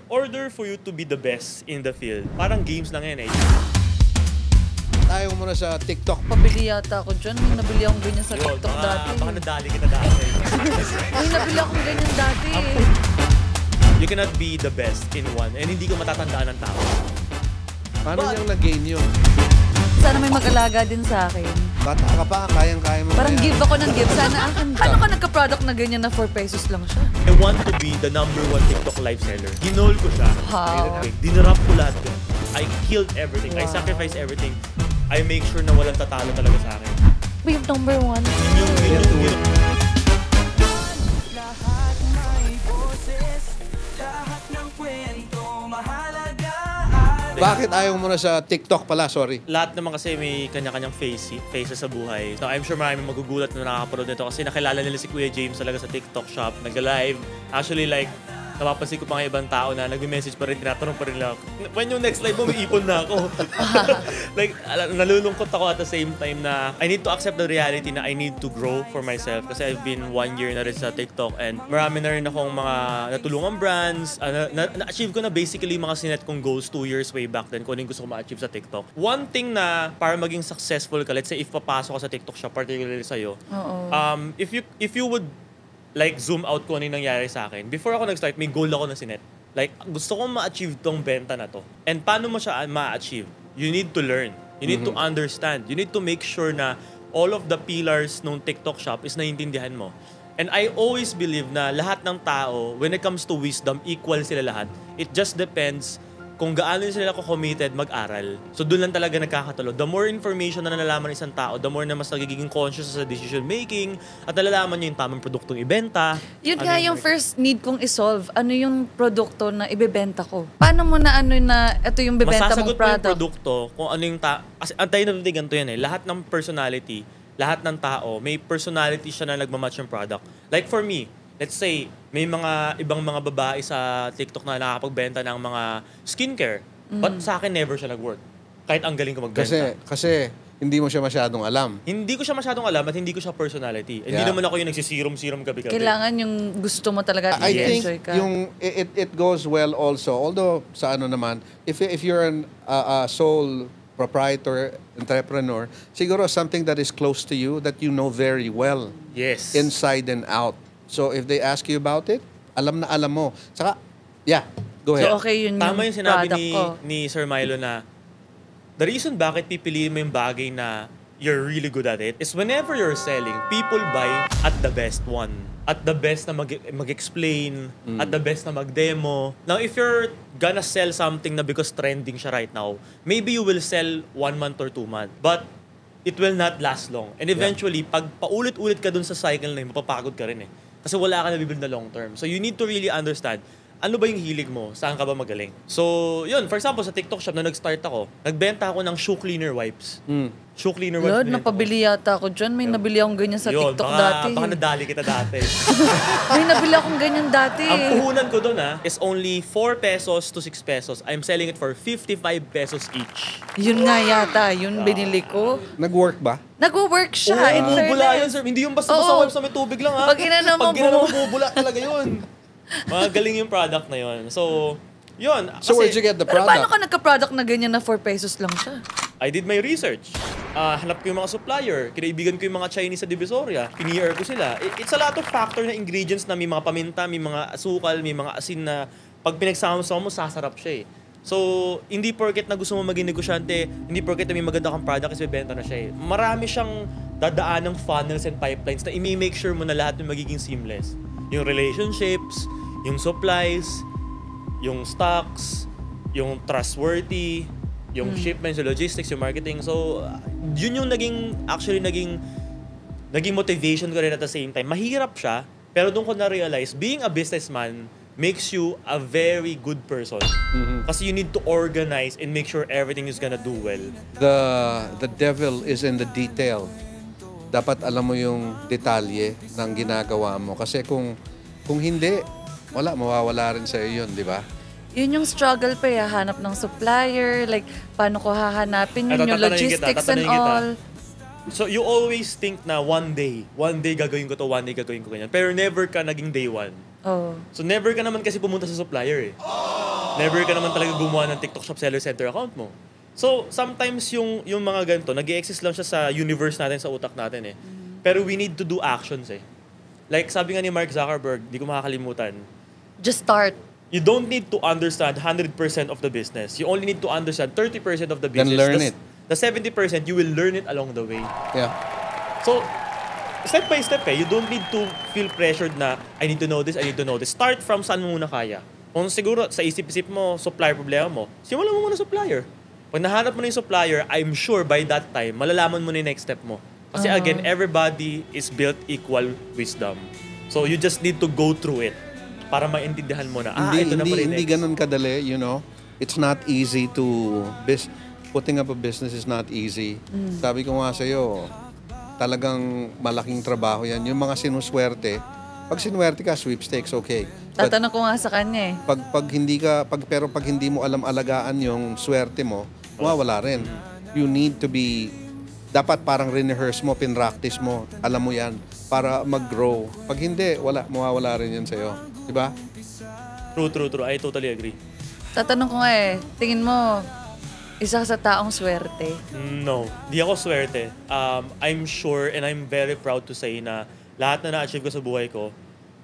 order for you to be the best in the field, parang games lang yan eh. Tayo muna sa TikTok. Pabili yata ako dyan. May nabili akong ganyan sa TikTok dati. Baka nadali kita dati. May nabili akong ganyan dati. You cannot be the best in one and hindi ko matatandaan ng tao. Paano niyang nag-gain yun? Sana may mag-alaga din sa akin. Bata ka pa, kayang-kaya mo. Parang give ako ng give. Sana akin. Paano ka nagka-product na ganyan na 4 pesos lang siya? I want to be the #1 TikTok live seller. Ginol ko siya. Wow. Dinarap ko lahat yun. I killed everything. Wow. I sacrificed everything. I make sure na walang tatalo talaga sa akin. Yung #1. Yung Bakit ayaw mo na sa TikTok pala? Sorry. lahat naman kasi may kanya-kanyang faces sa buhay. So I'm sure maraming magugulat na nakakapanood nito kasi nakilala nila si Kuya James talaga sa TikTok shop. Nag-live. Actually like, napapansin ko pa nga ibang tao na nag-message pa rin, tinatanong pa rin lang, when yung next live mo, may ipon na ako. Like, nalulungkot ako at the same time na I need to accept the reality na I need to grow for myself kasi I've been 1 year na rin sa TikTok and marami na rin akong mga natulungang brands. Na-achieve ko na basically mga sinet kong goals 2 years way back then kung ano yung gusto ko ma-achieve sa TikTok. One thing na para maging successful ka, let's say if papasok ka sa TikTok shop, particularly sa'yo, if you would like zoom out kung ano yung nangyari sa akin. Before ako nag-start, may goal ako na sinet. Like, gusto kong ma-achieve tong benta na to. And paano mo siya ma-achieve? You need to learn. You need to understand. You need to make sure na all of the pillars ng TikTok shop is naiintindihan mo. And I always believe na lahat ng tao, when it comes to wisdom, equal sila lahat. It just depends kung gaano sila committed mag-aral. So doon lang talaga nagkakatalo. The more information na nalalaman ng isang tao, the more na mas nagiging conscious sa decision making at nalalaman niya yung tamang produktong ibenta. Yun nga yung first need kong isolve. Ano yung produkto na ibebenta ko? Paano mo na ito yung bebenta mong masasagot mo product? yung produkto kung ano yung kasi antay na ganito yan eh. Lahat ng personality, lahat ng tao, may personality siya na nagmamatch yung product. Like for me, let's say, may mga ibang mga babae sa TikTok na nakakapagbenta ng mga skincare. But sa akin, never siya nag-work. Kahit ang galing ko magbenta. Kasi hindi mo siya masyadong alam. Hindi ko siya masyadong alam at hindi ko siya personality. Hindi naman ako yung nagsisirom-sirom gabi-gabi. Kailangan yung gusto mo talaga at I think i-enjoy ka. it goes well also. Although, sa ano naman, if you're a sole proprietor, entrepreneur, siguro something that is close to you that you know very well. Yes. Inside and out. So if they ask you about it, alam na alam mo. Saka, go ahead. So okay yun Tama yung sinabi product ko. ni Sir Milo na the reason bakit pipiliin mo yung bagay na you're really good at it is whenever you're selling, people buy at the best one. At the best na mag-explain, at the best na mag-demo. Now, if you're gonna sell something na because trending siya right now, maybe you will sell 1 month or 2 months. But it will not last long. And eventually, pag paulit-ulit ka dun sa cycle na yun, mapapagod ka rin eh. Kasi wala ka nabibuild na long term. So you need to really understand, ano ba yung hilig mo? Saan ka ba magaling? So, yun. For example, sa TikTok shop na nag-start ako, nagbenta ako ng shoe cleaner wipes. Shoe cleaner wipes. Lord, napabili yata ako dyan. May nabili akong ganyan sa TikTok dati. Baka nadali kita dati. May nabili akong ganyan dati. Ang puhunan ko doon is only 4 pesos to 6 pesos. I'm selling it for 55 pesos each. Yun nga yata. Yun binili ko. Nag-work ba? Nag-work siya. in Bumubula yun, fairness. sir. Hindi yung basta-basta wipes na may tubig lang, ha? Pag inano mo, Pag ginano mo, bumubula talaga yun. Magaling yung product na yun. So, yun. So where'd you get the Pero paano product? ka nagka-product na ganyan na 4 pesos lang siya? I did my research. Hanap ko yung mga supplier. Kinaibigan ko yung mga Chinese sa Divisoria. Pini-air ko sila. It's a lot of factor na ingredients na may mga paminta, may mga asukal, may mga asin na pag pinagsama-sama mo, sasarap siya eh. So, hindi porket na gusto mo maging negosyante, hindi porket na may maganda kang product kasi benta na siya eh. Marami siyang dadaan ng funnels and pipelines na i-make sure mo na lahat yung magiging seamless. Yung relationships, yung supplies, yung stocks, yung trustworthy, yung shipments, yung logistics, yung marketing. So, yun yung naging motivation ko rin at the same time. Mahirap siya, pero doon ko na-realize, being a businessman makes you a very good person. Kasi you need to organize and make sure everything is gonna do well. The devil is in the detail. Dapat alam mo yung detalye ng ginagawa mo. Kasi kung hindi, mawawala rin sa'yo yun, di ba? Yun yung struggle pa eh, hanap ng supplier, like, paano ko hahanapin yun, yung logistics and all. So, you always think na one day gagawin ko to, one day gagawin ko ganyan. Pero never ka naging day one. Oh. So, never ka naman kasi pumunta sa supplier eh. never ka naman talaga gumawa ng TikTok Shop Seller Center account mo. So, sometimes yung mga ganito, nag-i-exist lang siya sa universe natin, sa utak natin eh. Pero we need to do actions eh. Like sabi nga ni Mark Zuckerberg, di ko makakalimutan, Just start. you don't need to understand 100% of the business. You only need to understand 30% of the Then business. learn The- it. The 70%, you will learn it along the way. Yeah. So, step by step you don't need to feel pressured na, I need to know this, I need to know this. Start from saan mo muna kaya. Kung siguro sa isip-isip mo, supplier problema mo, simulan mo muna supplier. Pag nahanap mo na yung supplier, I'm sure by that time, malalaman mo na yung next step mo. Kasi again, everybody is built equal wisdom. So you just need to go through it para maintindihan mo na, ito na pala yung Hindi next. ganun kadali, you know. It's not easy to putting up a business is not easy. Sabi ko nga sa'yo, talagang malaking trabaho yan. Yung mga sinuswerte, pag sinwerte ka, sweepstakes, okay. But Tatanong ko nga sa kanya eh. pag hindi mo alam alagaan yung swerte mo, mawawala rin. You need to be, dapat parang rehearse mo, pinractice mo, alam mo yan, para mag-grow. Pag hindi, mawawala rin yan sa'yo. Diba? True. I totally agree. Tatanong ko nga eh, tingin mo, isa ka sa taong swerte. No, di ako swerte. I'm sure and I'm very proud to say na lahat na na-achieve ko sa buhay ko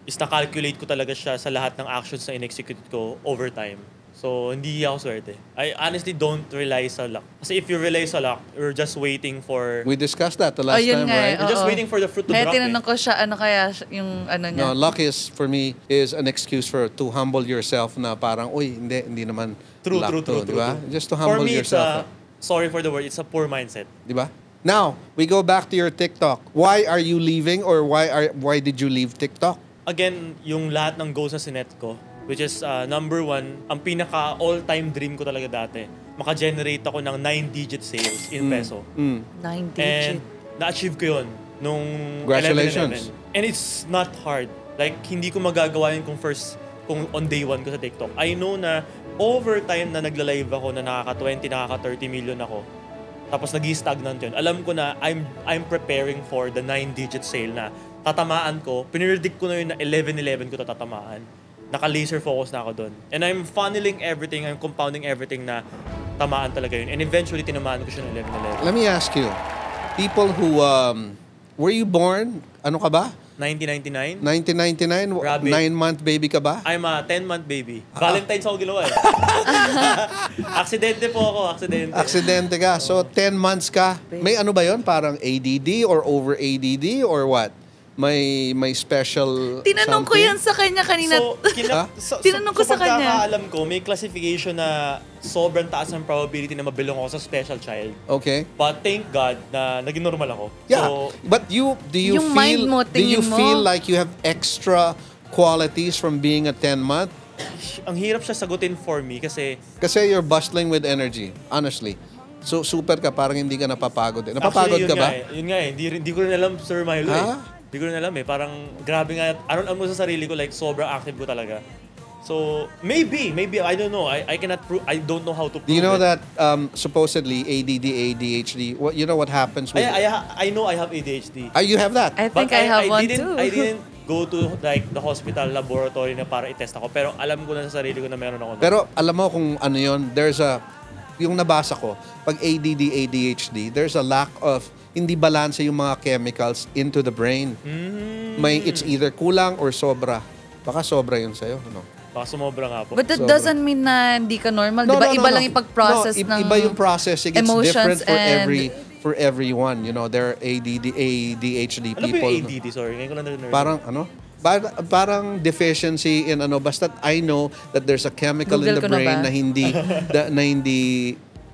is na-calculate ko talaga siya sa lahat ng actions na in-execute ko over time. So, hindi ako swerte. I honestly don't rely sa luck. Kasi if you rely sa luck, you're just waiting for... We discussed that the last Yun time, nga right? eh. You're just Oo. waiting for the fruit to Kaya drop tinanong ko siya, ano kaya yung ano niya. No, luck is, for me, is an excuse to humble yourself na parang, uy, hindi naman True, luck true, to, true, di ba? true. Just to For humble me, yourself. sorry for the word, it's a poor mindset. Di ba? Now, we go back to your TikTok. Why are you leaving or why did you leave TikTok? Again, yung lahat ng goals na sinet ko, which is number one, ang pinaka all-time dream ko talaga dati, maka-generate ako ng 9-digit sales in peso. 9 And digit. na-achieve ko yun nung Congratulations. 11/11. And it's not hard. Like, hindi ko magagawa yun kung on day one ko sa TikTok. I know na over time na nagla-live ako na nakaka-20, nakaka-30 million ako. Tapos nag-stagnant yun. Alam ko na I'm preparing for the 9-digit sale na tatamaan ko. Pinredict ko na yun na 11/11 ko tatamaan. Naka-laser focus na ako doon. And I'm funneling everything, I'm compounding everything na tamaan talaga yun. And eventually, tinamaan ko siya ng 11/11. Let me ask you, people who, were you born, ano ka ba? 1999? 1999? Grabe. 9-month baby ka ba? I'm a 10-month baby. Valentine's ako ginawa eh. Aksidente po ako, aksidente. Aksidente ka. So, 10 months ka. May ano ba yon? Parang ADD or over ADD or what? May special Tinanong ko something? yan sa kanya kanina. Tinanong ko sa kanya. Pagkakaalam ko, may classification na sobrang taas ng probability na mabilong ako sa special child. Okay. But thank God na naging normal ako. Yeah. So, But do you Yung mind mo, do you tingin mo? feel like you have extra qualities from being a 10-month? ang hirap siya sagutin for me kasi Kasi you're bustling with energy, honestly. So super ka, parang hindi ka napapagod. Napapagod actually, ka ba? Yun nga eh. Hindi ko rin alam, Sir Milo eh. Ha? Hindi ko rin alam eh. Parang grabe nga. Aron mo sa sarili ko, like sobrang active ko talaga. So, maybe, I don't know. I cannot prove, I don't know how to prove Do you know it. that supposedly ADD, ADHD, you know what happens with... I know I have ADHD. You have that? I think I have one too. I didn't go to like the hospital laboratory na para i-test ako. Pero alam ko na sa sarili ko na meron ako. Pero alam mo kung ano yun, yung nabasa ko, pag ADD, ADHD, there's a lack of, hindi balanse yung mga chemicals into the brain. It's either kulang or sobra. Baka sobra yun sa'yo, ano? Baka sumobra nga po. But that Sobra. doesn't mean na hindi ka normal. Di ba? Iba lang yung pag-process ng Iba yung processing. It's emotions different for everyone. You know, there are ADD, ADHD Ano ba people. yung ADD? Sorry, ngayon ko lang narinig. Parang ano? Parang deficiency in ano, basta I know that there's a chemical in Google the ko na brain ba? na hindi na hindi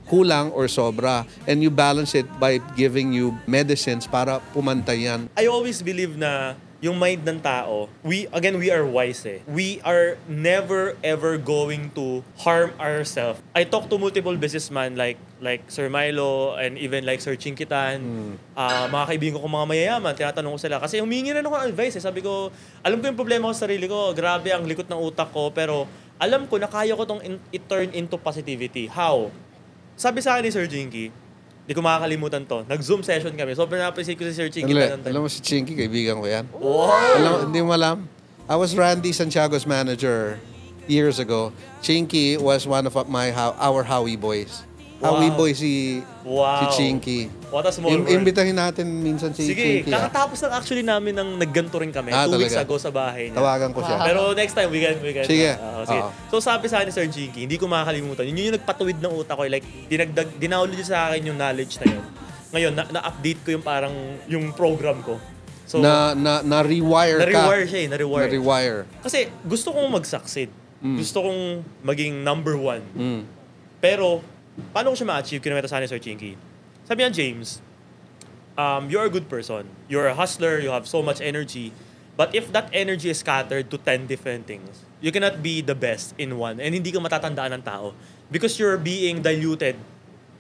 kulang or sobra, and you balance it by giving you medicines para pumantay yan. I always believe na yung mind ng tao, we are wise eh. We are never ever going to harm ourselves. I talk to multiple businessmen like Sir Milo and even like Sir Chinkitan, mga kaibigan ko mga mayayaman, tinatanong ko sila. Kasi humingi rin ako ng advice eh. Sabi ko, alam ko yung problema ko sa sarili ko, grabe ang likot ng utak ko, pero alam ko na kaya ko itong i-turn into positivity. How? Sabi sa akin ni Sir Jinky, di ko makakalimutan to. Nag-Zoom session kami. Sobrang na-appreciate ko si Sir Chinky. Alam mo si Chinky, kaibigan ko yan. Wow! Hindi mo alam? I was Randy Santiago's manager years ago, Chinky was one of our Howie boys. Howie boy si Chinky. What a small world. Imbitahin natin minsan si Sige, Chinky. kakatapos lang actually namin ng nagganto rin kami. 2 weeks talaga? ago sa bahay niya. Tawagan ko siya. Pero next time, we can. Sige. Sige. Oo. So sabi sa akin ni Sir Jinky, hindi ko makakalimutan. Yun yung nagpatuwid ng utak ko. Like, dinownload niya sa akin yung knowledge na yun. Ngayon, na-update ko yung parang yung program ko. So, Na-rewire ka. na-rewire siya eh. Na-rewire. Kasi gusto kong mag-succeed. Gusto kong maging number 1. Mm. Pero, paano ko siya ma-achieve? Kinameta sa akin ni Sir Chinky. Sabi niya, James, you're a good person. You're a hustler. You have so much energy. But if that energy is scattered to 10 different things, you cannot be the best in one. And hindi ka matatandaan ng tao. Because you're being diluted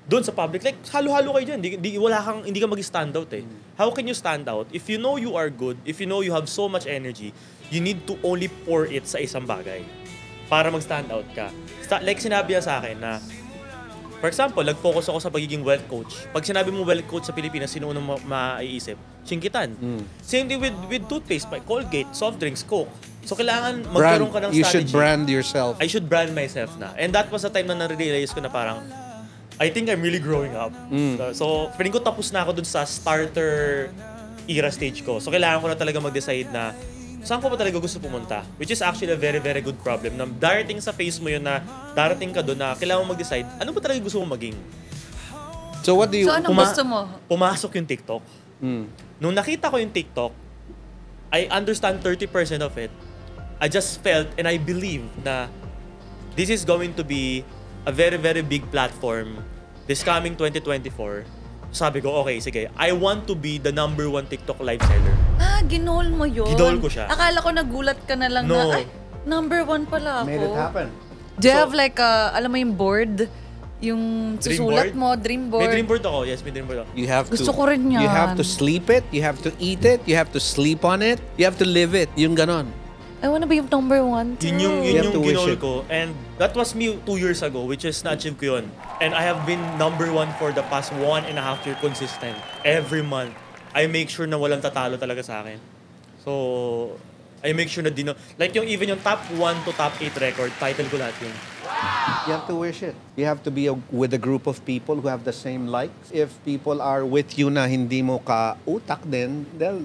doon sa public. Like, halo-halo kayo dyan. Hindi ka mag-stand out eh. How can you stand out? If you know you are good, if you know you have so much energy, you need to only pour it sa isang bagay para mag-stand out ka. Like sinabi niya sa akin na, for example, nag-focus ako sa pagiging wealth coach. Pag sinabi mo wealth coach sa Pilipinas, sino unang maiisip? Chinkitan. Same thing with toothpaste, Colgate, soft drinks, Coke. So kailangan magkaroon ka ng strategy. You should brand yourself. I should brand myself na. And that was the time na na-realize ko na parang, I think I'm really growing up. So, feeling ko tapos na ako dun sa starter era stage ko. So, kailangan ko na talaga mag-decide na saan ko ba talaga gusto pumunta? Which is actually a very, very good problem. Na darating sa phase mo yun na darating ka dun na kailangan mo mag-decide ano ba talaga gusto mo maging? So, what do you... So, anong gusto mo? Pumasok yung TikTok. Nung nakita ko yung TikTok, I understand 30% of it. I just felt and I believe na this is going to be a very, very big platform this coming 2024. Sabi ko, okay, sige. I want to be the number 1 TikTok live seller. Ginol mo yun? Ginol ko siya. Akala ko nagulat ka na lang No. na, number 1 pala ako. Made it happen. Do you have like, alam mo yung board? Yung susulat mo, dream board? May dream board ako. Yes, may dream board ako. You have Gusto to, ko rin yan. You have to sleep it. You have to eat it. You have to sleep on it. You have to live it. Yung ganon. I wanna be yung number 1 too. Yun You have yung to wish ginol it. ko. And that was me 2 years ago, which is na-achieve ko yun. And I have been number 1 for the past 1.5 year consistent. Every month, I make sure na walang tatalo talaga sa akin. So, I make sure na like yung even yung top 1 to top 8 record, title ko lahat yun. You have to wish it. You have to be with a group of people who have the same likes. If people are with you na hindi mo ka-utak din, they'll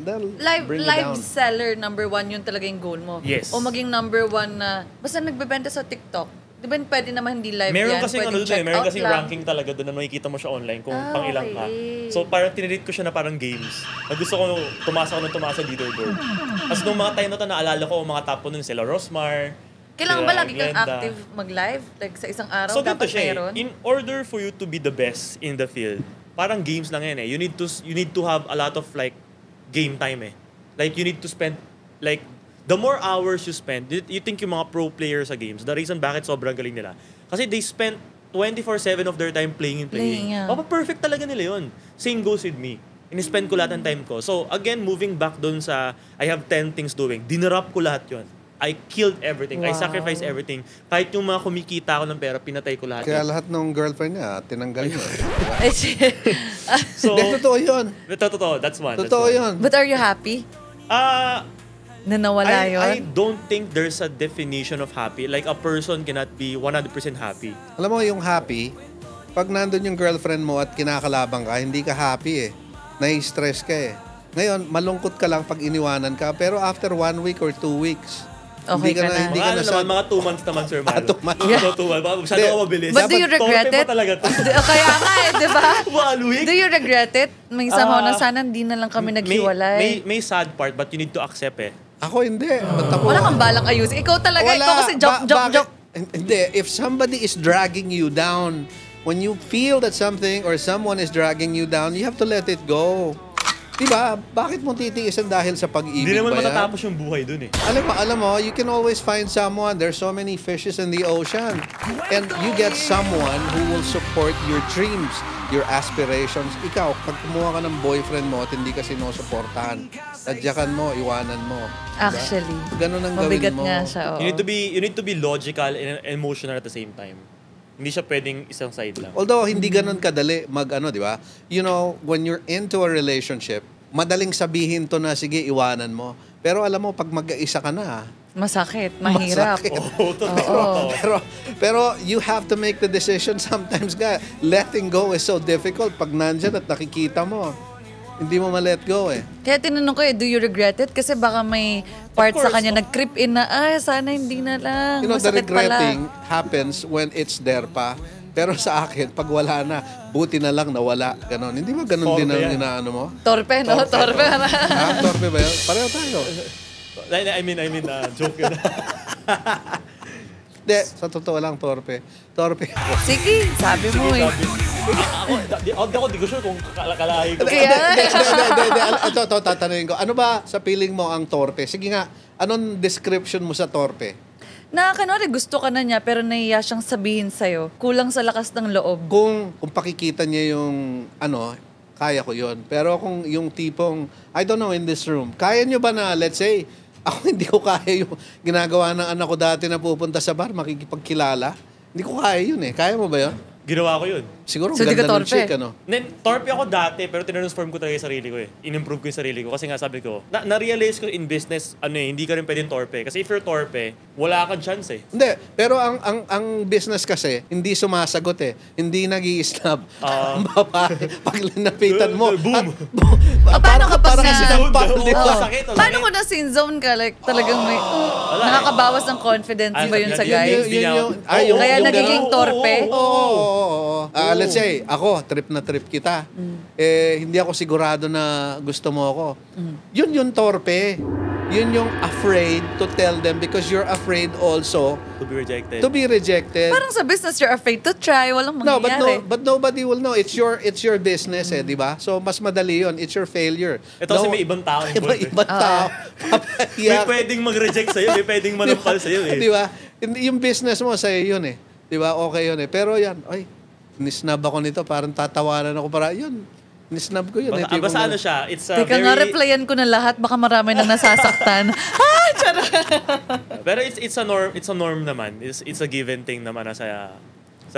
bring you down. Live seller, number 1, yun talaga yung goal mo. Yes. O maging number 1 na, basta nagbebenta sa TikTok. Di ba pwede naman hindi live Meron yan? kasing Pwedeng check meron out kasing lang. ranking talaga doon na makikita mo siya online kung pang ilang ka. okay. So parang tinreat ko siya na parang games. Na gusto ko tumasa sa leaderboard. Tapos nung mga time na to, naalala ko, mga top nun sila Rosmar. Kailangan sila ba lagi kang Glenda. active mag-live? Like sa isang araw, So ganito dapat siya meron? In order for you to be the best in the field, parang games lang yan eh. You need to have a lot of like game time eh. Like you need to spend like the more hours you spend, you think yung mga pro players sa games, the reason bakit sobrang galing nila, kasi they spend 24/7 of their time playing. Yeah. Perfect talaga nila yun. Same goes with me. In-spend ko lahat ng time ko. So again, moving back dun sa I have 10 things doing, dinarap ko lahat yun. I killed everything. I Wow. sacrificed everything. Kahit yung mga kumikita ko ng pera, pinatay ko lahat. Kaya yun. lahat ng girlfriend niya, tinanggal niya. So, Hindi, totoo yun. totoo. That's one. Totoo yun. But are you happy na nawala yun? I don't think there's a definition of happy. Like a person cannot be 100% happy. Alam mo, yung happy, pag nandun yung girlfriend mo at kinakalabang ka, hindi ka happy eh. Nai-stress ka eh. Ngayon, malungkot ka lang pag iniwanan ka, pero after 1 week or 2 weeks, Okay ka na. Hindi Mga ka ano na naman, mga 2 months naman, Sir Malo. 2 months. Yeah. 2 months. Masyado Hindi. ako mabilis. But do you regret Torpe it? mo talaga to. Kaya nga eh, di ba? 1 week? Do you regret it? May somehow na sana hindi na lang kami naghiwalay. May sad part, but you need to accept eh. Ako hindi. Ba't ako? Wala kang balang ayusin. Ikaw talaga, Wala. ikaw kasi joke. Bakit? Hindi. If somebody is dragging you down, when you feel that something or someone is dragging you down, you have to let it go. Diba? Bakit mo titiisan dahil sa pag-ibig Hindi naman ba yan? matatapos yung buhay dun eh. Alam mo, you can always find someone. There's so many fishes in the ocean. And you get someone who will support your dreams, your aspirations. Ikaw, pag kumuha ka ng boyfriend mo at hindi ka sinusuportahan, tadyakan mo, iwanan mo. Diba? Actually, Ganun ang mabigat gawin mo. nga siya. Oo. You need to be logical and emotional at the same time. Hindi siya pwedeng isang side lang. Although hindi ganun kadali di ba? You know, when you're into a relationship, madaling sabihin to na sige iwanan mo. Pero alam mo pag mag-isa ka na, Masakit, mahirap. Masakit. Oo, totoo. Pero you have to make the decision sometimes nga. Letting go is so difficult pag nandyan at nakikita mo. Hindi mo ma-let go eh. Kaya tinanong ko do you regret it? Kasi baka may part sa course, kanya nag-creep in na, sana hindi na lang. You know, the Masakit pala. regretting happens when it's there pa. Pero sa akin, pag wala na, buti na lang nawala. Ganon. Hindi ba ganon din ang Torpe yan. inaano mo? Torpe, no? Torpe. Ha? Torpe ba yun? Pareho tayo. I mean, joke yun. Hindi, sa totoo lang, torpe. Torpe ako. Sige, sabi mo eh. Ako, di ko sure kung kalahi ko. Kaya, Ito, tatanungin ko. Ano ba sa feeling mo ang torpe? Sige nga, anong description mo sa torpe? kunwari gusto ka na niya pero nahiya siyang sabihin sa'yo. Kulang sa lakas ng loob. Kung pakikita niya yung kaya ko yon. Pero kung yung tipong, I don't know, in this room, kaya niyo ba na, let's say, ako hindi ko kaya yung ginagawa ng anak ko dati na pupunta sa bar, makikipagkilala. Hindi ko kaya yun eh. Kaya mo ba yun? Ginawa ko yun. Siguro So, di ka ganda ng torpe? chick, Torpe ako dati, pero tinransform ko talaga yung sarili ko eh. In-improve ko yung sarili ko. Kasi nga sabi ko, na-realize ko in business, hindi ka rin pwedeng torpe. Kasi if you're torpe, wala kang chance eh. Hindi, pero ang business kasi, hindi sumasagot eh. Hindi nag-i-snap. Ang babae, pag linapitan mo. Boom. paano kapag parang na- sinampal, di ba? Sakit, Paano ko na sin zone ka? Like, talagang may, nakakabawas ng confidence ba yun sa guy? Kaya nagiging torpe? Oo. Let's say, ako, trip na trip kita. Hindi ako sigurado na gusto mo ako. Yun yung torpe. Yun yung afraid to tell them because you're afraid also To be rejected. to be rejected. Parang sa business, you're afraid to try. Walang mangyayari. But nobody will know. It's your business di ba? So mas madali yun. It's your failure. Ito kasi may ibang tao involved eh. Ibang tao. May Papahiya. pwedeng mag-reject sa'yo, may pwedeng manampal sa'yo eh. Di ba? Yung business mo sa'yo yun eh. Di ba? Okay yun eh. Pero yan, nisnab ako nito, parang tatawanan ako para, yun, nisnab ko yun. Basta ano siya, it's a Teka nga, replyan ko na lahat. Baka marami nang nasasaktan. Pero it's a norm naman. It's a given thing naman sa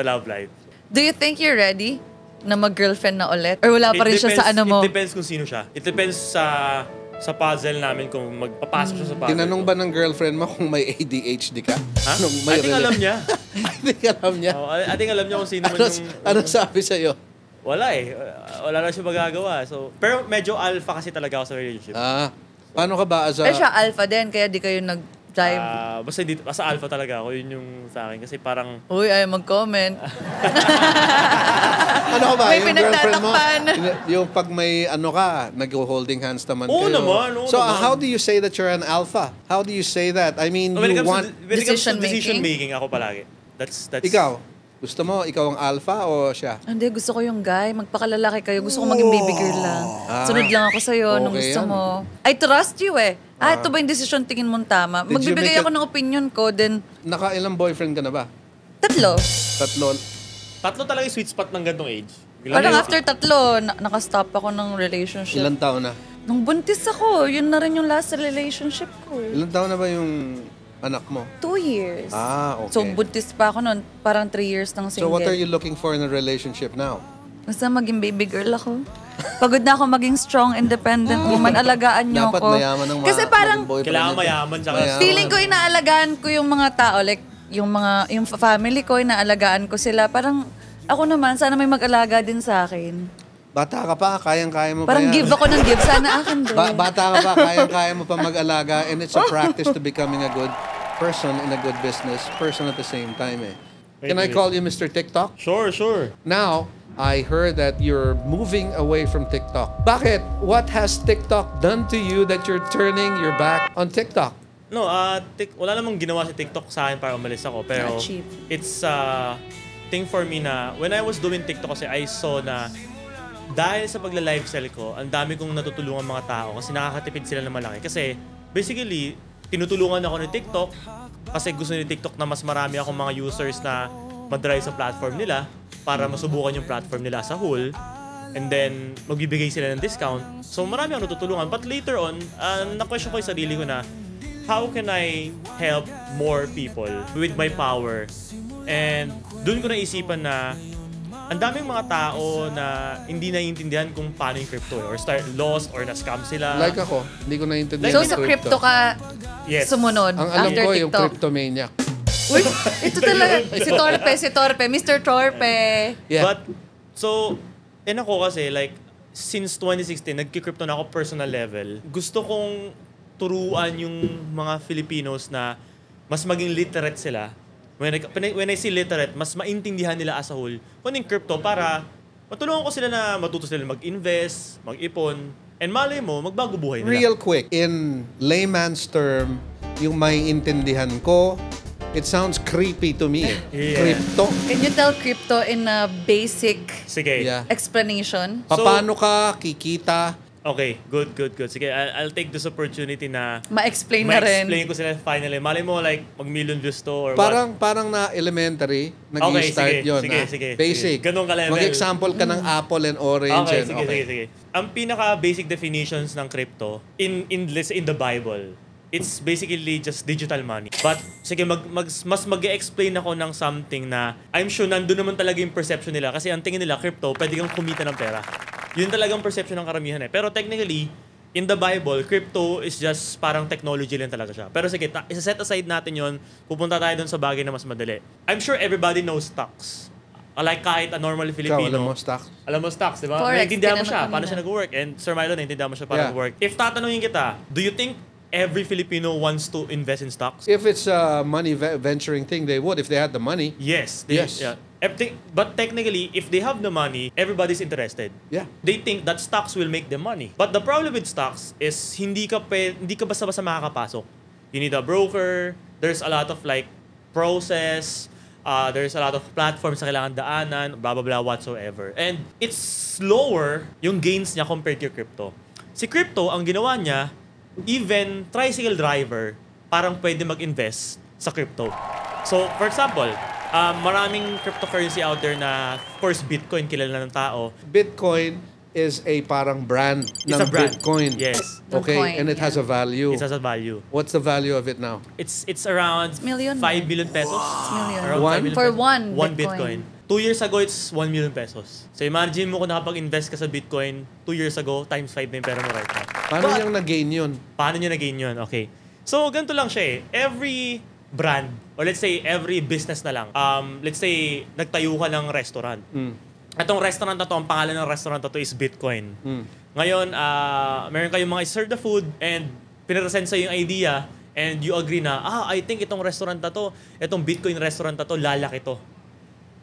love life. Do you think you're ready na mag-girlfriend na ulit? Or wala pa rin siya sa ano mo? It depends kung sino siya. It depends sa puzzle namin kung magpapasok siya sa puzzle. Tinanong ba ng girlfriend mo kung may ADHD ka? Ha? May I think alam niya. I think alam niya. I think alam niya kung sino man Anong sabi sa'yo? Wala eh. Wala na siya magagawa. So, pero medyo alpha kasi talaga ako sa relationship. Paano ka ba as a... Eh siya alpha din, kaya di kayo nag-drive. Basta alpha talaga ako. Yun yung sa akin. Kasi parang... Uy, ayaw mag-comment. Ano ka ba? May Yung girlfriend mo? pinagtatakpan. Yung pag may nag-holding hands naman Oo kayo. naman, oo So, naman. how do you say that you're an alpha? How do you say that? I mean, When it you comes want... to decision Decision-making? making, ako palagi. That's Ikaw? Gusto mo, ikaw ang alpha o siya? Hindi, gusto ko yung guy. Magpakalalaki kayo. Gusto ko maging baby girl lang. Sunod lang ako sa'yo nung okay gusto yan. mo. I trust you eh. Ito ba yung decision tingin mong tama? Did you Magbibigay make ako ng opinion ko, then Nakailang boyfriend ka na ba? 3. Tatlo. talaga yung sweet spot ng gantong age. Parang after 3, nakastop ako ng relationship. Ilang taon na? Nung buntis ako, yun na rin yung last relationship ko. Ilang taon na ba yung anak mo? 2 years. Okay. So, buntis pa ako noon. Parang 3 years nang single. So, what are you looking for in a relationship now? Basta maging baby girl ako. Pagod na ako maging strong, independent woman. Alagaan niyo Dapat ako. mayaman ng Kasi parang, boyfriend Kailangan nito. mayaman. Tsaka Mayaman. feeling ko inaalagaan ko yung mga tao. Like, yung family ko, inaalagaan ko sila. Parang, ako naman, sana may mag-alaga din sa akin. Bata ka pa, kayang-kaya mo Parang pa yan. give ako ng give. Sana akin din. Bata ka pa, kayang-kaya mo pa mag-alaga, and it's a practice to becoming a good person in a good business person at the same time eh. Can I call you Mr. TikTok? Sure. Now, I heard that you're moving away from TikTok. Bakit? What has TikTok done to you that you're turning your back on TikTok? No, wala namang ginawa si TikTok sa akin para umalis ako. Pero Not cheap. it's a thing for me na when I was doing TikTok kasi I saw na dahil sa pagla-live sell ko, ang dami kong natutulungan mga tao kasi nakakatipid sila ng malaki. Kasi basically, tinutulungan ako ni TikTok kasi gusto ni TikTok na mas marami akong mga users na mag-drive sa platform nila para masubukan yung platform nila sa whole. And then, magbibigay sila ng discount. So, marami akong natutulungan. But later on, na-question ko yung sarili ko na, how can I help more people with my power? And doon ko naisipan na ang daming mga tao na hindi naiintindihan kung paano yung crypto or start lost or na-scam sila. Like ako, hindi ko naiintindihan So yung sa crypto ka Yes. sumunod Ang alam after ko yung TikTok? cryptomaniac. Uy, ito talaga. Si Torpe. Mr. Torpe. Yeah. But, so, ako kasi, like, since 2016, nagki-crypto na ako personal level. Gusto kong turuan yung mga Filipinos na mas maging literate sila. When I say literate, mas maintindihan nila as a whole kung yung crypto para matulungan ko sila na matuto sila mag-invest, mag-ipon, and malay mo, magbago buhay nila. Real quick, in layman's term, yung may intindihan ko, it sounds creepy to me. Yeah. Crypto. Can you tell crypto in a basic Sige. Yeah. explanation? Paano ka kikita? Okay, good. Sige, I'll take this opportunity na Ma-explain na rin. ma-explain ko sila finally. Malay mo, like, mag-million views to or Parang na elementary, nag-i-start sige, yun. sige. Basic. Ganun ka-level. Mag-example ka ng apple and orange. Okay, and sige. Ang pinaka-basic definitions ng crypto in the Bible, it's basically just digital money. But sige, mas mag-explain ako ng something na I'm sure nandun naman talaga yung perception nila kasi ang tingin nila crypto, pwede kang kumita ng pera. Yun talagang perception ng karamihan eh. Pero technically, in the Bible, crypto is just parang technology lang talaga siya. Pero sige, isa-set aside natin yon, pupunta tayo dun sa bagay na mas madali. I'm sure everybody knows stocks. Like kahit a normal Filipino. alam mo, stock? Alam mo stocks, di ba? Forex, Naiintindihan mo tinanong siya, kanina. paano siya nag-work. And Sir Milo, naiintindihan mo siya paano Yeah. nag-work. If tatanungin kita, do you think every Filipino wants to invest in stocks? If it's a money venturing thing, they would if they had the money. Yes. Yes. Yeah. But technically, if they have the money, everybody's interested. Yeah. They think that stocks will make them money. But the problem with stocks is hindi ka basta-basta makakapasok. You need a broker. There's a lot of like process. There's a lot of platforms na kailangan daanan, blah, blah, blah, whatsoever. And it's slower yung gains niya compared to crypto. Si crypto, ang ginawa niya, even tricycle driver, parang pwede mag-invest sa crypto. So, for example, maraming cryptocurrency out there na, of course, Bitcoin, kilala ng tao. Bitcoin is a parang brand It's ng a brand. Bitcoin. Yes. Okay, Bitcoin, and it has a value. It has a value. What's the value of it now? It's around Million. 5 billion pesos. Million. Around One? 5 million For pesos. one Bitcoin. 2 years ago, it's 1 million pesos. So imagine mo kung nakapag-invest ka sa Bitcoin 2 years ago, times 5 na yung pera mo right now. Paano niyang na-gain yun? Paano nyo na-gain yun? Okay. So, ganito lang siya eh. Every brand, or let's say every business na lang, let's say nagtayo ka ng restaurant. Itong restaurant na to, ang pangalan ng restaurant na to is Bitcoin. Ngayon, meron kayong mga serve the food and pinresent sa yung idea and you agree na, I think itong restaurant na to, itong Bitcoin restaurant na to, lalaki to.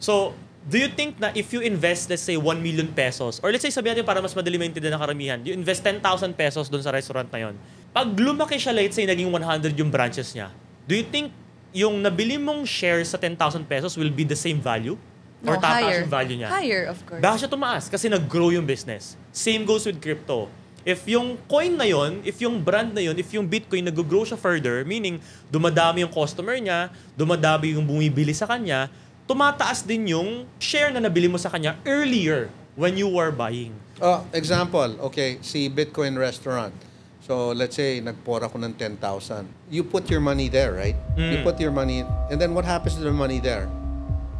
So, do you think na if you invest, let's say, 1 million pesos, or let's say sabihin natin para mas madali maintindihan ng karamihan, you invest 10,000 pesos doon sa restaurant na yon. Pag lumaki siya, let's say, naging 100 yung branches niya, do you think yung nabili mong shares sa 10,000 pesos will be the same value? Or No, tataas higher. yung value niya? Higher, of course. Baka siya tumaas kasi nag-grow yung business. Same goes with crypto. If yung coin na yon, if yung brand na yon, if yung Bitcoin nag-grow siya further, meaning dumadami yung customer niya, dumadami yung bumibili sa kanya, tumataas din yung share na nabili mo sa kanya earlier when you were buying. Example, okay, si Bitcoin restaurant. So, let's say, nagpora ko ng 10,000. You put your money there, right? You put your money, and then what happens to the money there?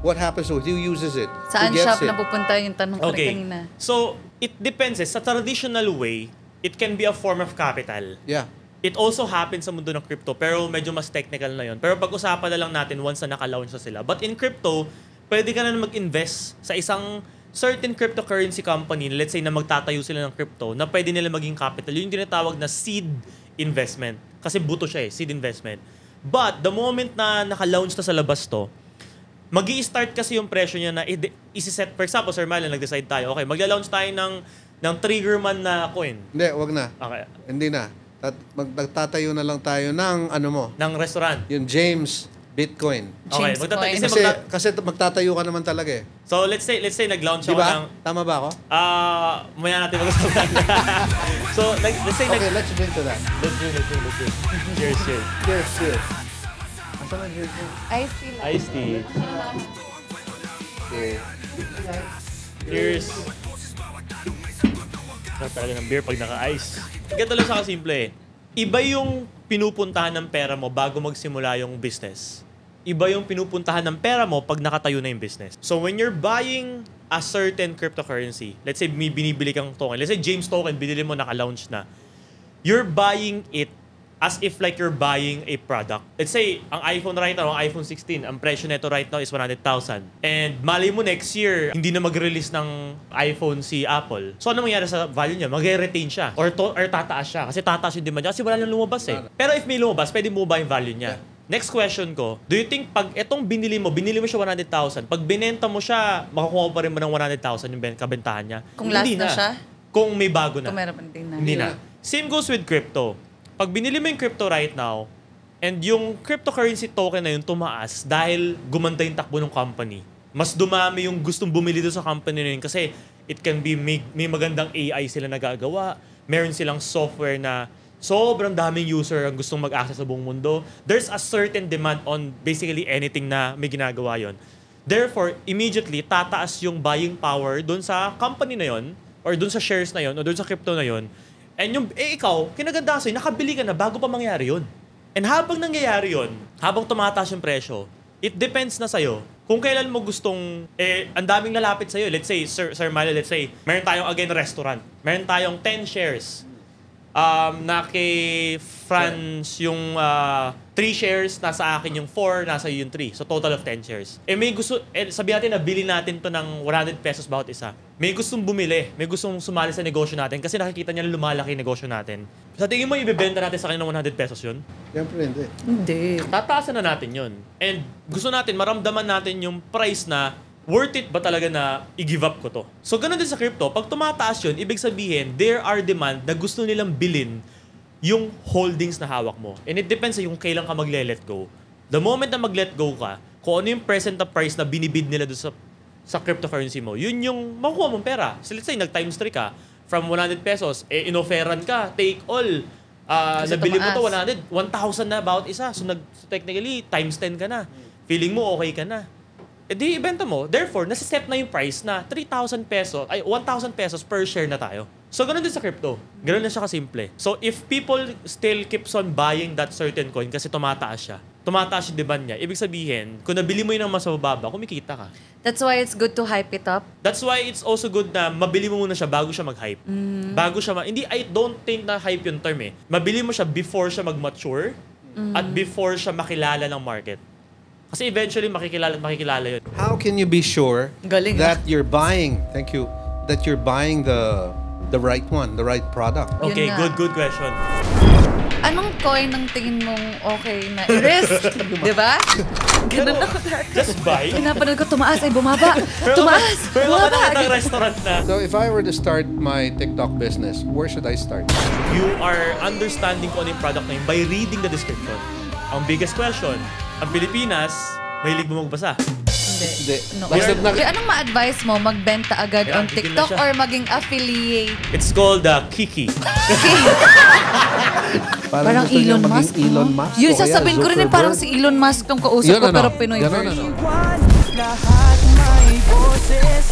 What happens to it? Who uses it? Saan Who gets shop it? na pupunta yung tanong ko rin Okay. kanina? So, it depends. Sa traditional way, it can be a form of capital. Yeah. It also happens sa mundo ng crypto, pero medyo mas technical na yon. Pero pag-usapan na lang natin once na naka-launch na sila. But in crypto, pwede ka na mag-invest sa isang certain cryptocurrency company, let's say na magtatayo sila ng crypto, na pwede nila maging capital. Yun yung tinatawag na seed investment. Kasi buto siya eh, seed investment. But the moment na naka-launch na sa labas to, magi-start kasi yung presyo niya na isi-set. For example, Sir Marlon, nag-decide tayo, okay, magla-launch tayo ng Triggerman na coin. Hindi, wag na. Okay. Hindi na. Magtatayo na lang tayo ng ano mo, Ng restaurant. yung James Bitcoin. Okay, James magtatayo. Coin. Kasi magtatayo ka naman talaga eh. So let's say nag-launch Di ako ng ba? Tama ba ako? maya natin mag-usapan. So let's say Okay, let's drink to that. let's do. Cheers. Cheers. Asan ang drink mo? I feel like... Iced tea. Okay. Cheers. Sarap talaga ng beer pag naka-ice. Ganito lang siya kasimple eh. Iba yung pinupuntahan ng pera mo bago magsimula yung business. Iba yung pinupuntahan ng pera mo pag nakatayo na yung business. So when you're buying a certain cryptocurrency, let's say may binibili kang token, let's say James token, binili mo, naka-launch na, you're buying it as if like you're buying a product. Let's say, ang iPhone right now, ang iPhone 16, ang presyo nito right now is 100,000. And mali mo next year, hindi na mag-release ng iPhone si Apple. So ano mangyari sa value niya? Mag-retain siya. Or tataas siya. Kasi tataas yung demand niya. Kasi wala nang lumabas eh. Pero if may lumabas, pwede mo ba yung value niya? Next question ko, do you think pag itong binili mo siya 100,000, pag binenta mo siya, makukuha pa rin mo ng 100,000 yung kabentahan niya? Kung last Hindi na siya? Kung may bago na. Kung meron pa din na. Hindi na. Same goes with crypto. Pag binili mo yung crypto right now, and yung cryptocurrency token na yun tumaas dahil gumanda yung takbo ng company, mas dumami yung gustong bumili doon sa company na yun kasi it can be, may magandang AI sila nagagawa, meron silang software na sobrang daming user ang gustong mag-access sa buong mundo. There's a certain demand on basically anything na may ginagawa yon. Therefore, immediately, tataas yung buying power doon sa company na yon, or doon sa shares na yon, or doon sa crypto na yon. And yung, ikaw, kinaganda sa'yo, nakabili ka na bago pa mangyari yun. And habang nangyayari yun, habang tumataas yung presyo, it depends na sa'yo. Kung kailan mo gustong, ang daming lalapit sa'yo. Let's say, Sir Milo, let's say, meron tayong again restaurant. Meron tayong 10 shares. Na kay Franz yung 3 shares, nasa akin yung 4, nasa yung 3. So total of 10 shares. May gusto, sabihin natin na bili natin to ng 100 pesos bawat isa. May gustong bumili, may gustong sumali sa negosyo natin kasi nakikita niya na lumalaki yung negosyo natin. Sa tingin mo, ibebenta natin sa kanya ng 100 pesos yun? Siyempre hindi. Hindi. Tataasan na natin yun. And gusto natin, maramdaman natin yung price na worth it ba talaga na i-give up ko to? So, ganun din sa crypto. Pag tumataas yun, ibig sabihin, there are demand na gusto nilang bilhin yung holdings na hawak mo. And it depends sa yung kailan ka magle-let go. The moment na mag-let go ka, kung ano yung present na price na binibid nila doon sa cryptocurrency mo, yun yung makukuha mong pera. So, let's say, nag-times 3 ka, from 100 pesos, inoferan ka, take all. Nabili mo to 100, 1,000 na bawat isa. So, technically, times 10 ka na. Feeling mo okay ka na. Di ibenta mo. Therefore, nasa-set na yung price na 3,000 pesos, ay 1,000 pesos per share na tayo. So, ganun din sa crypto. Ganun na siya kasimple. So, if people still keeps on buying that certain coin kasi tumataas siya, tumataas yung demand niya, ibig sabihin, kung nabili mo yun ng mas mababa, kumikita ka. That's why it's good to hype it up. That's why it's also good na mabili mo muna siya bago siya mag-hype. Bago siya hindi, I don't think na hype yung term eh. Mabili mo siya before siya mag-mature at before siya makilala ng market. Kasi eventually makikilala yun. How can you be sure Galing, that you're buying, thank you, that you're buying the right one, the right product? Okay, Yun nga. good question. Anong coin ang tingin mong okay na i-risk? Di ba? Ganun ako dati. Just buy. Pinapanood ko, tumaas ay bumaba. Tumaas, Pero bumaba. makakita ng restaurant na So if I were to start my TikTok business, where should I start? you are understanding kung ano yung product na yun by reading the description. Ang biggest question, ang Pilipinas, mahilig mo magbasa. Hindi. No. Basta Okay, anong ma-advise mo? Magbenta agad Ayan, on tigil TikTok na siya. or maging affiliate? It's called Kiki. Parang gusto niya Elon maging Musk, Elon no? Musk Yun, o kaya sasabihin ko rin Zuckerberg. parang si Elon Musk tong kausap Yun ko, ano? pero Pinoy Ganun version. ano? Lahat may boses